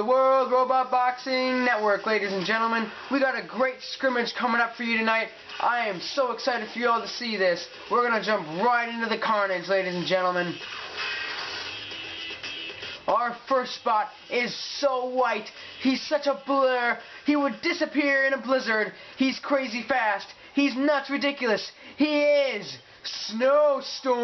the World Robot Boxing Network, ladies and gentlemen. We got a great scrimmage coming up for you tonight. I am so excited for you all to see this. We're going to jump right into the carnage, ladies and gentlemen. Our first spot is so white. He's such a blur. He would disappear in a blizzard. He's crazy fast. He's nuts ridiculous. He is Snowstorm.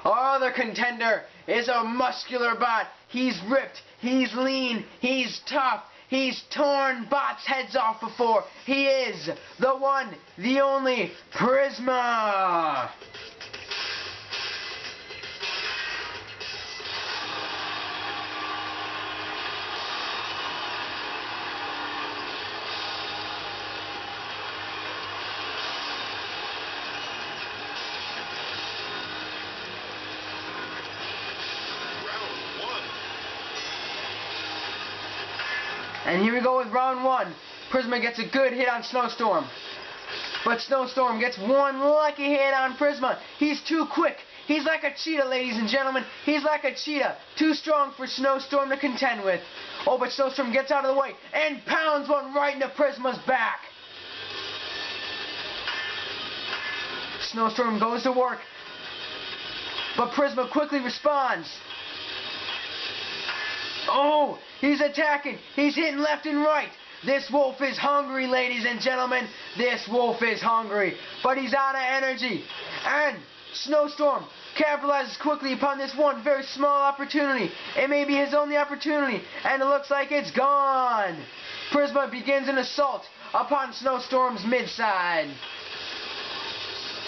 Our other contender is a muscular bot. He's ripped. He's lean. He's tough. He's torn bots' heads off before. He is the one, the only Prisma. And here we go with round one. Prisma gets a good hit on Snowstorm. But Snowstorm gets one lucky hit on Prisma. He's too quick. He's like a cheetah, ladies and gentlemen. He's like a cheetah. Too strong for Snowstorm to contend with. Oh, but Snowstorm gets out of the way and pounds one right into Prisma's back. Snowstorm goes to work. But Prisma quickly responds. Oh, he's attacking. He's hitting left and right. This wolf is hungry, ladies and gentlemen. This wolf is hungry. But he's out of energy. And Snowstorm capitalizes quickly upon this one very small opportunity. It may be his only opportunity. And it looks like it's gone. Prisma begins an assault upon Snowstorm's midside.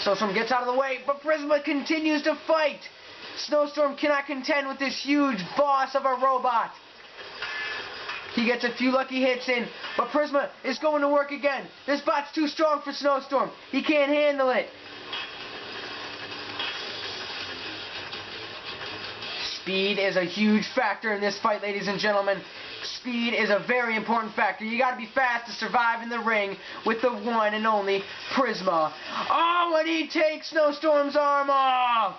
Snowstorm gets out of the way, but Prisma continues to fight. Snowstorm cannot contend with this huge boss of a robot. He gets a few lucky hits in, but Prisma is going to work again. This bot's too strong for Snowstorm. He can't handle it. Speed is a huge factor in this fight, ladies and gentlemen. Speed is a very important factor. You got to be fast to survive in the ring with the one and only Prisma. Oh, and he takes Snowstorm's arm off.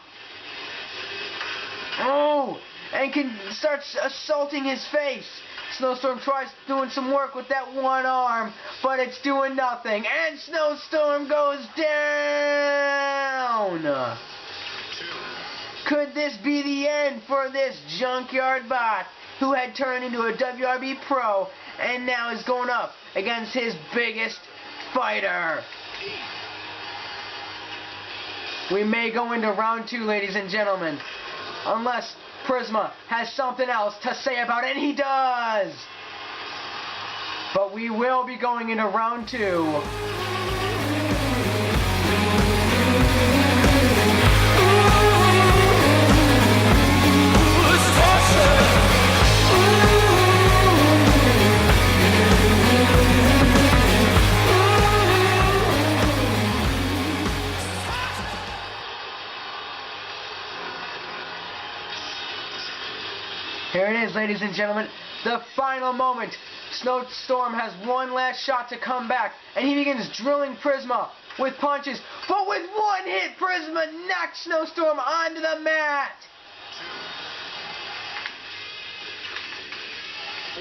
Oh, and starts assaulting his face. Snowstorm tries doing some work with that one arm, but it's doing nothing. And Snowstorm goes down. Could this be the end for this junkyard bot who had turned into a WRB pro and now is going up against his biggest fighter? We may go into round two, ladies and gentlemen. Unless Prisma has something else to say about it, and he does! But we will be going into round two. Here it is, ladies and gentlemen, the final moment. Snowstorm has one last shot to come back, and he begins drilling Prisma with punches. But with one hit, Prisma knocks Snowstorm onto the mat.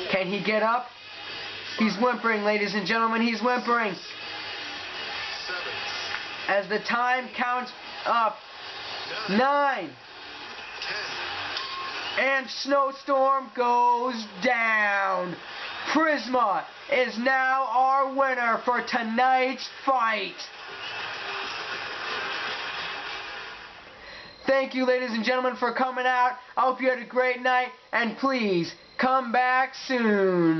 Can he get up? He's whimpering, ladies and gentlemen, he's whimpering. As the time counts up, 9. And Snowstorm goes down. Prisma is now our winner for tonight's fight. Thank you, ladies and gentlemen, for coming out. I hope you had a great night, and please come back soon.